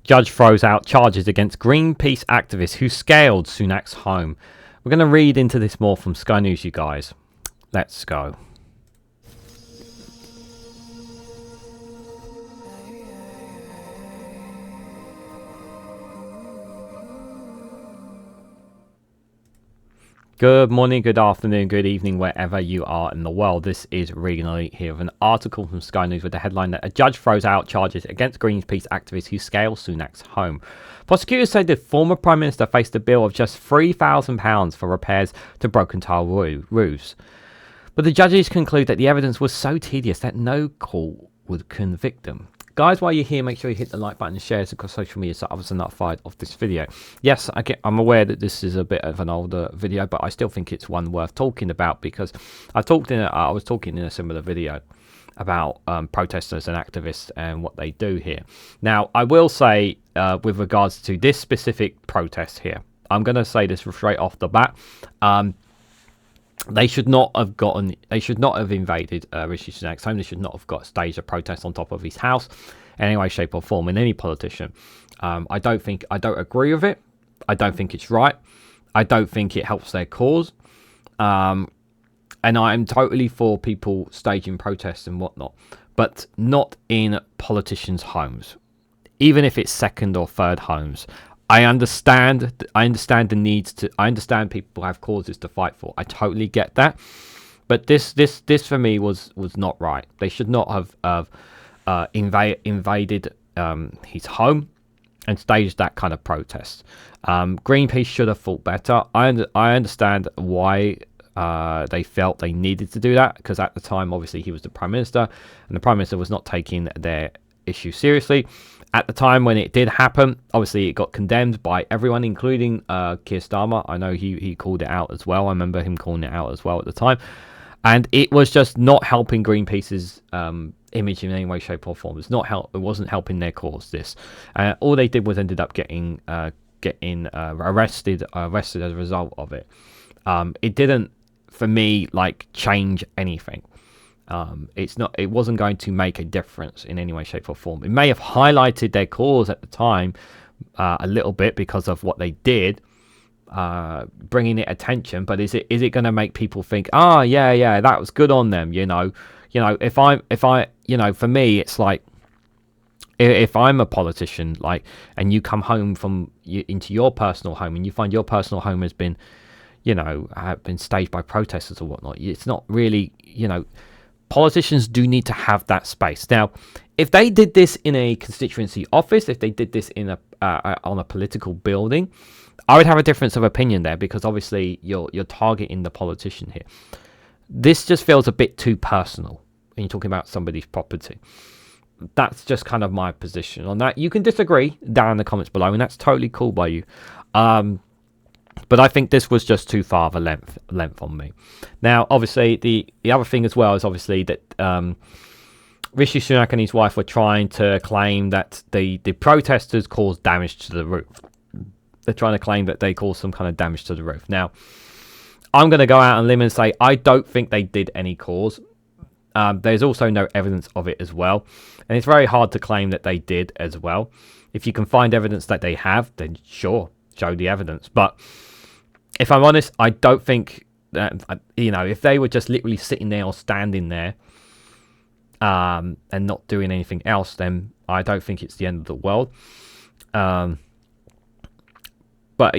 Judge throws out charges against Greenpeace activists who scaled Sunak's home. We're going to read into this more from Sky News, you guys. Let's go. Good morning, good afternoon, good evening, wherever you are in the world. This is Reganelite here with an article from Sky News with the headline that a judge throws out charges against Greenpeace activists who scale Sunak's home. Prosecutors say the former Prime Minister faced a bill of just £3,000 for repairs to broken tile roofs. But the judges conclude that the evidence was so tedious that no court would convict them. Guys, while you're here, make sure you hit the like button and share it across social media so others are notified of this video. Yes, I'm aware that this is a bit of an older video, but I still think it's one worth talking about because I was talking in a similar video about protesters and activists and what they do here. Now, I will say with regards to this specific protest here, I'm going to say this straight off the bat. They should not have invaded Rishi Sunak's home. They should not have staged a protest on top of his house in any way, shape or form. In any politician, I don't agree with it. I don't think it's right. I don't think it helps their cause. And I am totally for people staging protests and whatnot, but not in politicians' homes, even if it's second or third homes. I understand the needs to. I understand people have causes to fight for. I totally get that, but this for me was not right. They should not have invaded his home and staged that kind of protest. Greenpeace should have thought better. I understand why they felt they needed to do that, because at the time, obviously, he was the Prime Minister, and the Prime Minister was not taking their issue seriously. At the time when it did happen, obviously it got condemned by everyone, including Keir Starmer. I know he called it out as well. I remember him calling it out as well at the time. And it was just not helping Greenpeace's image in any way, shape or form. It wasn't helping their cause, this. All they did was ended up getting arrested as a result of it. It didn't, for me, change anything. It wasn't going to make a difference in any way, shape or form. It may have highlighted their cause at the time a little bit because of what they did, bringing it attention. But is it going to make people think, yeah, that was good on them? For me, it's like, if I'm a politician, and you come home into your personal home and you find your personal home has been, have been staged by protesters or whatnot, it's not really, politicians do need to have that space. Now, if they did this in a constituency office, if they did this in on a political building, I would have a difference of opinion there, because obviously you're targeting the politician here. This just feels a bit too personal when you're talking about somebody's property. That's just kind of my position on that. You can disagree down in the comments below, and that's totally cool by you. But I think this was just too far of a length on me. Now, obviously, the other thing as well is obviously that Rishi Sunak and his wife were trying to claim that the protesters caused damage to the roof. They're trying to claim that they caused some kind of damage to the roof. Now, I'm going to go out on a limb and say I don't think they did any cause. There's also no evidence of it as well. And it's very hard to claim that they did as well. If you can find evidence that they have, then sure, show the evidence. But if I'm honest, I don't think that, if they were just literally sitting there or standing there and not doing anything else, then I don't think it's the end of the world. But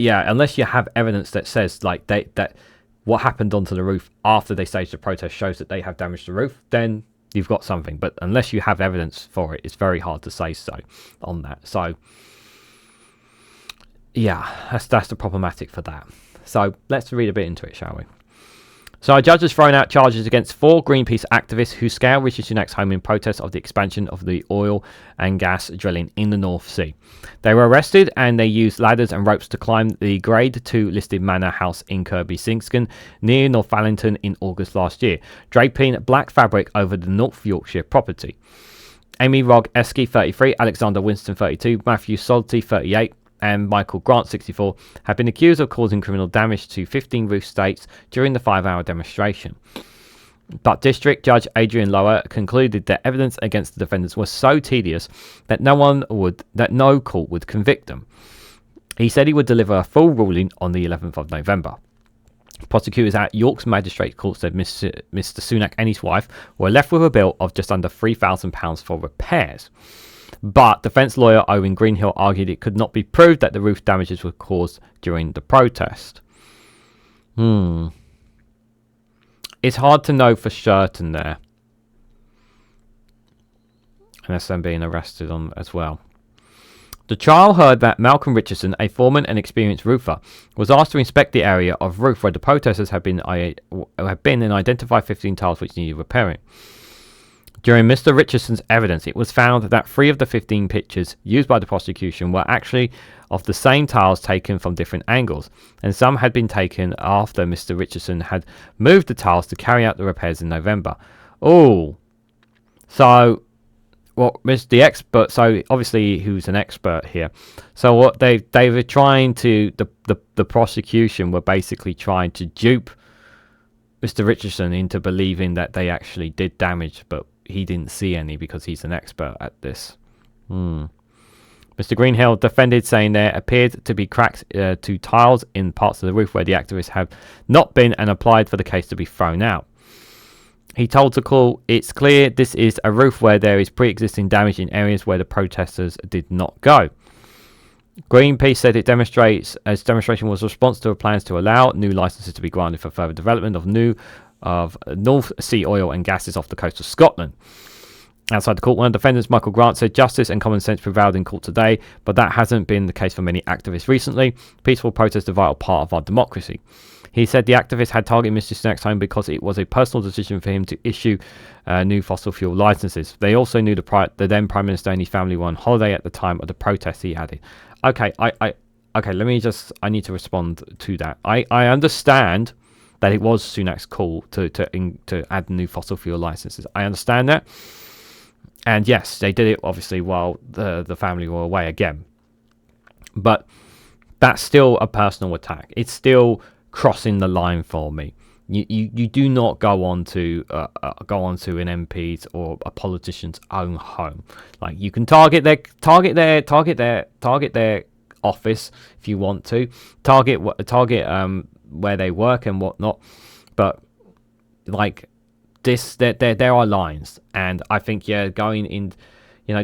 yeah, unless you have evidence that says that what happened onto the roof after they staged the protest shows that they have damaged the roof, then you've got something. But unless you have evidence for it, it's very hard to say so on that. So yeah, that's the problematic for that. So let's read a bit into it, shall we? So a judge has thrown out charges against 4 Greenpeace activists who scaled Rishi Sunak's home in protest of the expansion of the oil and gas drilling in the North Sea. They were arrested and they used ladders and ropes to climb the Grade 2 listed manor house in Kirby Sigston near Northallerton in August last year, draping black fabric over the North Yorkshire property. Amy Rugg-Easey, 33, Alexandra Wilson, 32, Mathieu Soete, 38, and Michael Grant, 64, have been accused of causing criminal damage to 15 roof slates during the 5-hour demonstration. But District Judge Adrian Lower concluded that evidence against the defendants was so tedious that no court would convict them. He said he would deliver a full ruling on the 11th of November. Prosecutors at York's Magistrates Court said Mr Sunak and his wife were left with a bill of just under £3,000 for repairs. But defence lawyer Owen Greenhill argued it could not be proved that the roof damages were caused during the protest. It's hard to know for certain there. Unless them being arrested on as well. The trial heard that Malcolm Richardson, a foreman and experienced roofer, was asked to inspect the area of roof where the protesters had been and identify 15 tiles which needed repairing. During Mr Richardson's evidence, it was found that 3 of the 15 pictures used by the prosecution were actually of the same tiles taken from different angles, and some had been taken after Mr Richardson had moved the tiles to carry out the repairs in November. Oh, so what the expert? So obviously, who's an expert here? So what they were trying to the prosecution were basically trying to dupe Mr Richardson into believing that they actually did damage, but he didn't see any because he's an expert at this. Mr Greenhill defended, saying there appeared to be cracks to tiles in parts of the roof where the activists have not been, and applied for the case to be thrown out. He told the court, "It's clear this is a roof where there is pre-existing damage in areas where the protesters did not go." Greenpeace said demonstration was a response to plans to allow new licenses to be granted for further development of North Sea oil and gases off the coast of Scotland. Outside the court, one of the defendants, Michael Grant, said justice and common sense prevailed in court today, but that hasn't been the case for many activists recently. Peaceful protest is a vital part of our democracy. He said the activists had targeted Mr Sunak's home because it was a personal decision for him to issue new fossil fuel licenses. They also knew the then Prime Minister and his family were on holiday at the time of the protest, he added. Okay, I need to respond to that. I understand that it was Sunak's call to add new fossil fuel licenses. I understand that. And yes, they did it obviously while the family were away again. But that's still a personal attack. It's still crossing the line for me. You do not go on to an MP's or a politician's own home. Like, you can target their office if you want to, target where they work and whatnot, but like this, there are lines, and I think going in,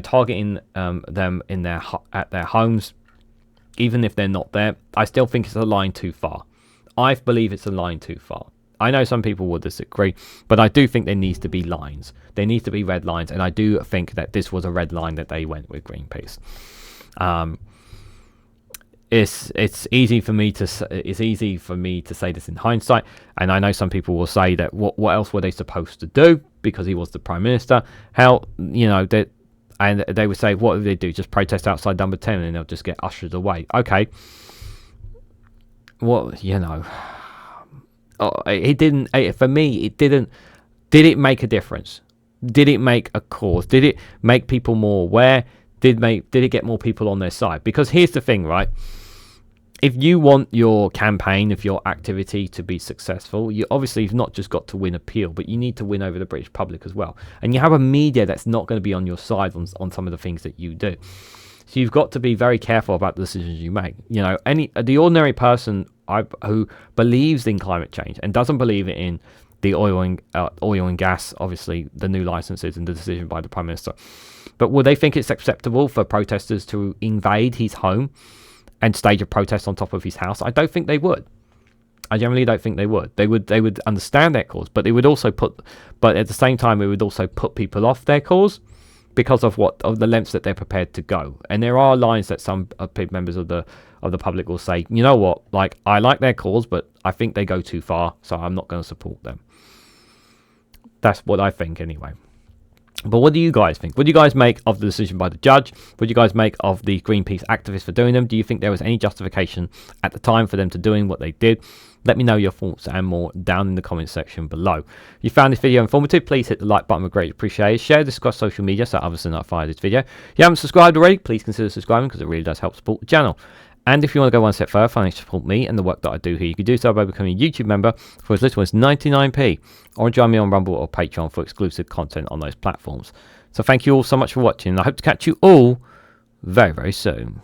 targeting them in at their homes, even if they're not there, I still think it's a line too far. I believe it's a line too far. I know some people will disagree, but I do think there needs to be lines. There needs to be red lines, and I do think that this was a red line that they went with Greenpeace. It's easy for me to say this in hindsight, and I know some people will say that what else were they supposed to do, because he was the Prime Minister. And they would say, what do they do? Just protest outside number 10 and they'll just get ushered away. Okay. It didn't. For me, it didn't. Did it make a difference? Did it make a cause? Did it make people more aware? Did it get more people on their side? Because here's the thing, right? If you want your campaign, if your activity to be successful, you obviously have not just got to win appeal, but you need to win over the British public as well. And you have a media that's not going to be on your side on some of the things that you do. So you've got to be very careful about the decisions you make. The ordinary person who believes in climate change and doesn't believe in the oil and gas, obviously the new licenses and the decision by the Prime Minister, but will they think it's acceptable for protesters to invade his home and stage a protest on top of his house? I don't think they would. I generally don't think they would. They would understand their cause, but but at the same time, it would also put people off their cause because of the lengths that they're prepared to go. And there are lines that some members of the public will say, you know what, like, I like their cause, but I think they go too far, so I'm not going to support them. That's what I think anyway. But what do you guys think? What do you guys make of the decision by the judge? What do you guys make of the Greenpeace activists for doing them? Do you think there was any justification at the time for them to doing what they did? Let me know your thoughts and more down in the comments section below. If you found this video informative, please hit the like button. We'd greatly appreciate it. Share this across social media so others are notified of this video. If you haven't subscribed already, please consider subscribing because it really does help support the channel. And if you want to go one step further, financially support me and the work that I do here, you can do so by becoming a YouTube member for as little as 99p, or join me on Rumble or Patreon for exclusive content on those platforms. So thank you all so much for watching, and I hope to catch you all very, very soon.